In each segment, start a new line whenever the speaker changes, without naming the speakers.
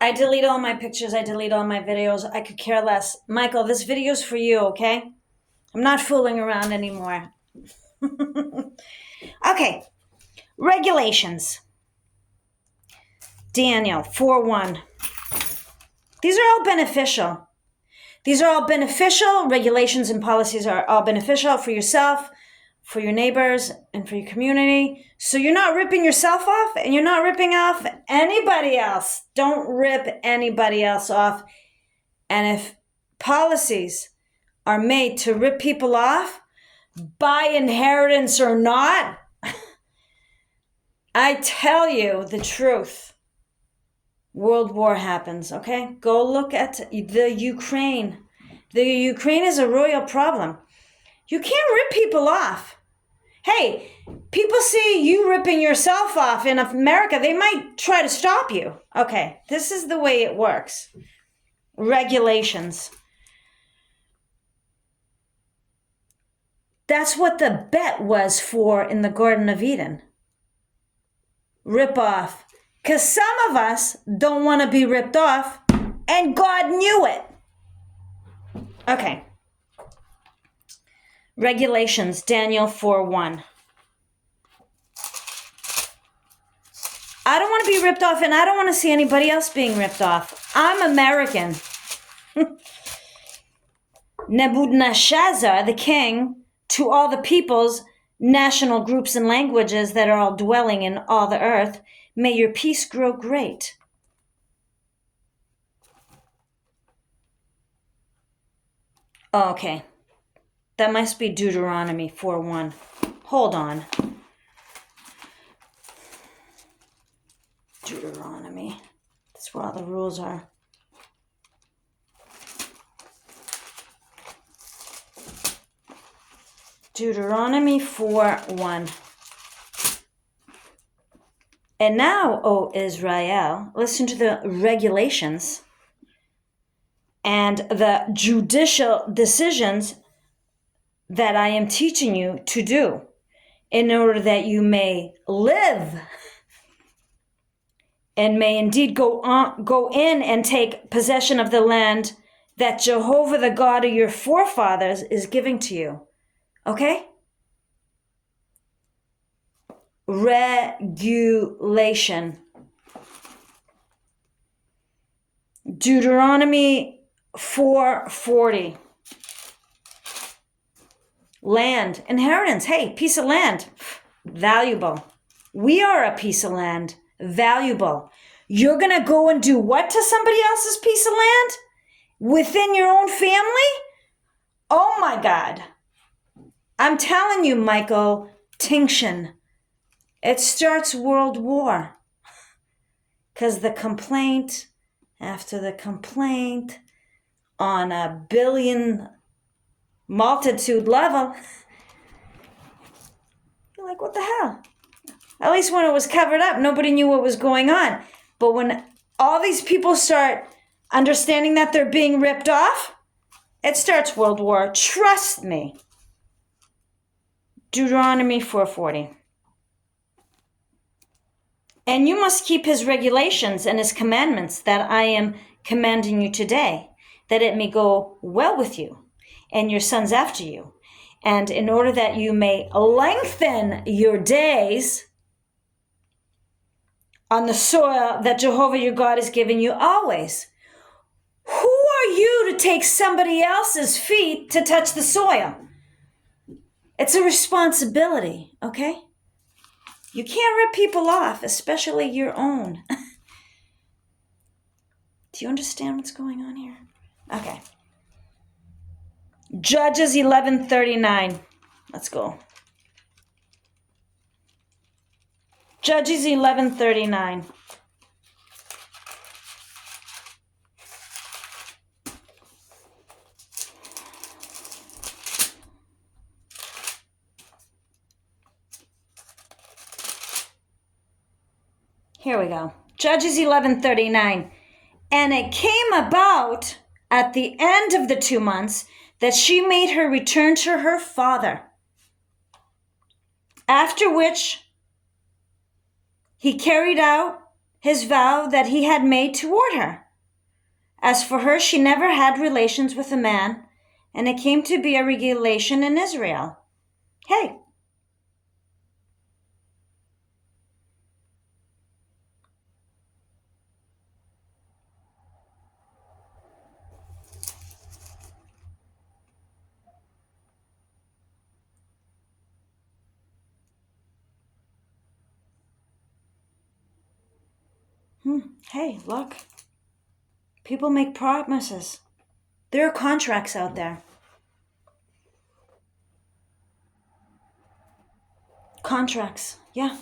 I delete all my pictures. I delete all my videos. I could care less. Michael, this video's for you, okay? I'm not fooling around anymore. Okay, regulations. Daniel 4:1. These are all beneficial. These are all beneficial. Regulations and policies are all beneficial for yourself, for your neighbors, and for your community. So you're not ripping yourself off and you're not ripping off anybody else. Don't rip anybody else off. And if policies are made to rip people off by inheritance or not, I tell you the truth. World war happens, okay? Go look at the Ukraine. The Ukraine is a royal problem. You can't rip people off. Hey, people see you ripping yourself off in America, they might try to stop you. Okay, this is the way it works. Regulations. That's what the bet was for in the Garden of Eden. Rip off. Because some of us don't want to be ripped off, and God knew it. Okay. Regulations, Daniel 4:1. I don't want to be ripped off, and I don't want to see anybody else being ripped off. I'm American. Nebuchadnezzar, the king, to all the peoples, national groups, and languages that are all dwelling in all the earth, may your peace grow great. Oh, okay. That must be Deuteronomy 4:1. Hold on. Deuteronomy. That's where all the rules are. Deuteronomy 4:1. And now, O Israel, listen to the regulations and the judicial decisions that I am teaching you to do in order that you may live and may indeed go in and take possession of the land that Jehovah, the God of your forefathers, is giving to you. Okay? Regulation. Deuteronomy 4:40. Land, inheritance. Hey, piece of land, valuable. We are a piece of land, valuable. You're going to go and do what to somebody else's piece of land? Within your own family? Oh my God. I'm telling you, Michael, Tinction, it starts World War. Because the complaint after the complaint on a billion multitude level, you're like, what the hell? At least when it was covered up, nobody knew what was going on. But when all these people start understanding that they're being ripped off, it starts World War. Trust me. Deuteronomy 4:40. And you must keep his regulations and his commandments that I am commanding you today, that it may go well with you and your sons after you, and in order that you may lengthen your days on the soil that Jehovah your God is giving you always. Who are you to take somebody else's feet to touch the soil? It's a responsibility, okay? You can't rip people off, especially your own. Do you understand what's going on here? Okay. Judges 11:39. Let's go. Judges 11:39. Here we go. Judges 11:39. And it came about at the end of the 2 months that she made her return to her father. After which he carried out his vow that he had made toward her. As for her, she never had relations with a man, and it came to be a regulation in Israel. Hey. Hey, look. People make promises. There are contracts out there. Contracts, yeah.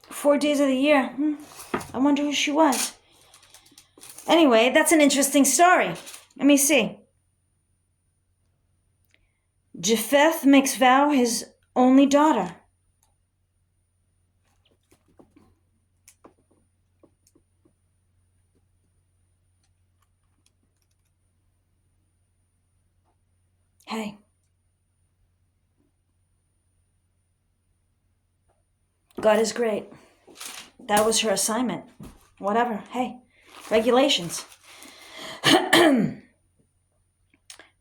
Four days of the year. I wonder who she was. Anyway, that's an interesting story. Let me see. Japheth makes vow his only daughter. Hey. God is great. That was her assignment. Whatever. Hey. Regulations.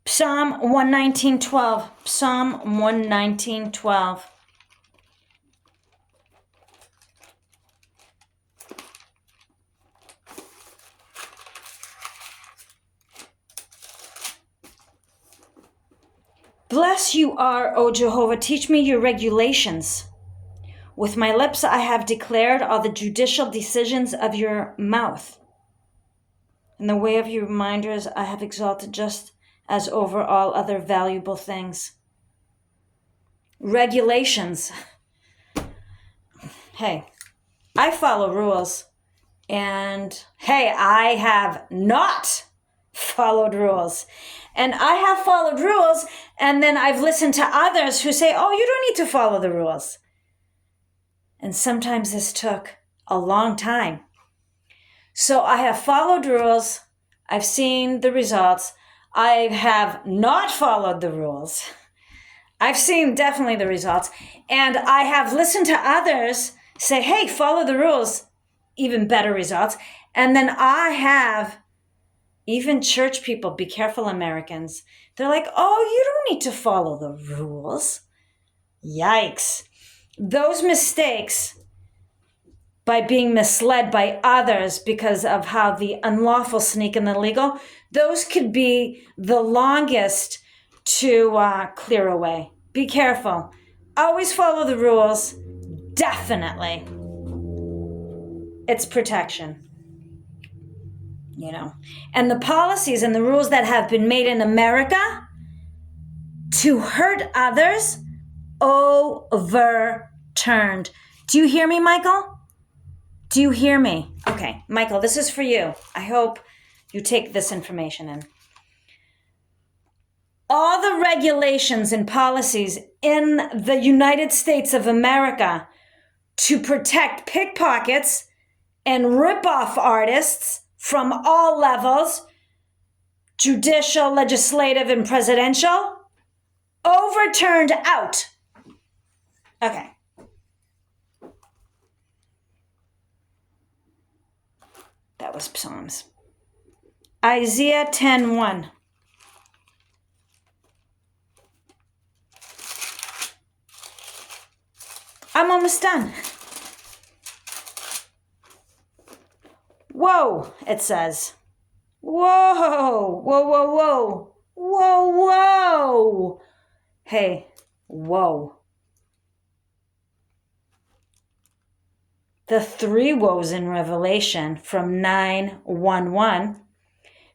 Psalm 119:12. Psalm 119:12. Bless you are, O Jehovah. Teach me your regulations. With my lips I have declared all the judicial decisions of your mouth. In the way of your reminders I have exalted just as over all other valuable things. Regulations. Hey, I follow rules. And hey, I have not followed rules. And I have followed rules, and then I've listened to others who say, oh, you don't need to follow the rules. And sometimes this took a long time. So I have followed rules. I've seen the results. I have not followed the rules. I've seen definitely the results. And I have listened to others say, hey, follow the rules, even better results. And then I have even church people, be careful, Americans. They're like, oh, you don't need to follow the rules. Yikes. Those mistakes, by being misled by others because of how the unlawful sneak and illegal, those could be the longest to clear away. Be careful. Always follow the rules. Definitely. It's protection. You know, and the policies and the rules that have been made in America to hurt others, overturned. Do you hear me, Michael? Do you hear me? Okay, Michael, this is for you. I hope you take this information in. All the regulations and policies in the United States of America to protect pickpockets and rip-off artists from all levels, judicial, legislative, and presidential, overturned out. Okay. That was Psalms. Isaiah 10:1. I'm almost done. Whoa, it says. Whoa, whoa, whoa, whoa, whoa, whoa. Hey, whoa. The three woes in Revelation from 9:1:1.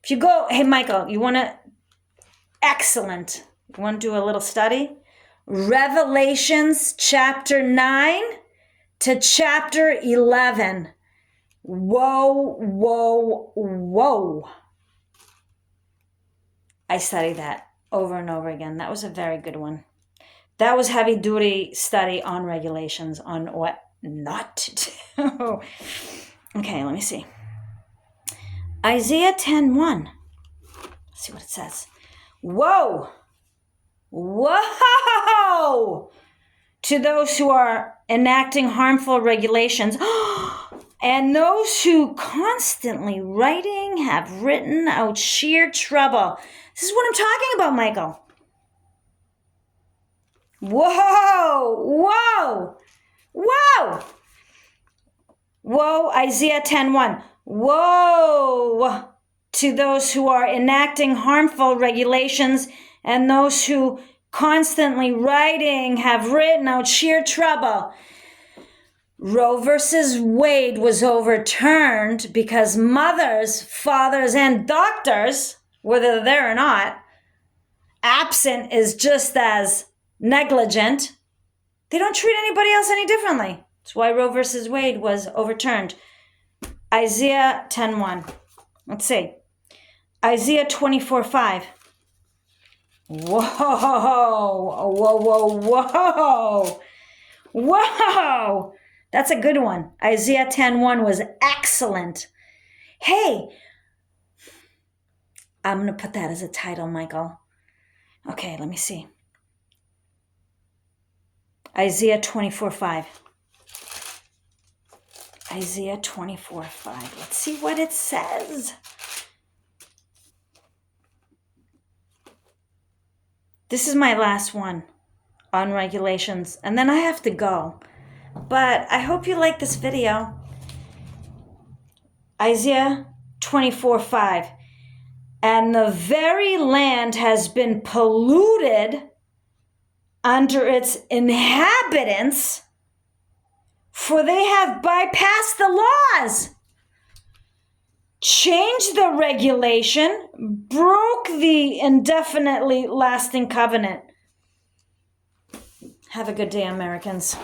If you go, hey, Michael, you want to, excellent. You want to do a little study? Revelations chapter 9 to chapter 11. Whoa, whoa, whoa. I studied that over and over again. That was a very good one. That was heavy duty study on regulations on what not to do. Okay, let me see. Isaiah 10:1. Let's see what it says. Whoa! Whoa! To those who are enacting harmful regulations and those who constantly have written out sheer trouble. This is what I'm talking about, Michael. Whoa! Whoa! Whoa! Whoa, Isaiah 10:1. Woe to those who are enacting harmful regulations and those who constantly have written out sheer trouble. Roe versus Wade was overturned because mothers, fathers, and doctors, whether they're there or not, absent is just as negligent. They don't treat anybody else any differently. That's why Roe versus Wade was overturned. Isaiah 10:1. Let's see. Isaiah 24:5. Whoa, whoa, whoa, whoa. Whoa. That's a good one. Isaiah 10:1 was excellent. Hey, I'm going to put that as a title, Michael. Okay, let me see. Isaiah 24:5. Isaiah 24:5. Let's see what it says. This is my last one on regulations, and then I have to go. But I hope you like this video. Isaiah 24:5. And the very land has been polluted under its inhabitants, for they have bypassed the laws, changed the regulation, broke the indefinitely lasting covenant. Have a good day, Americans.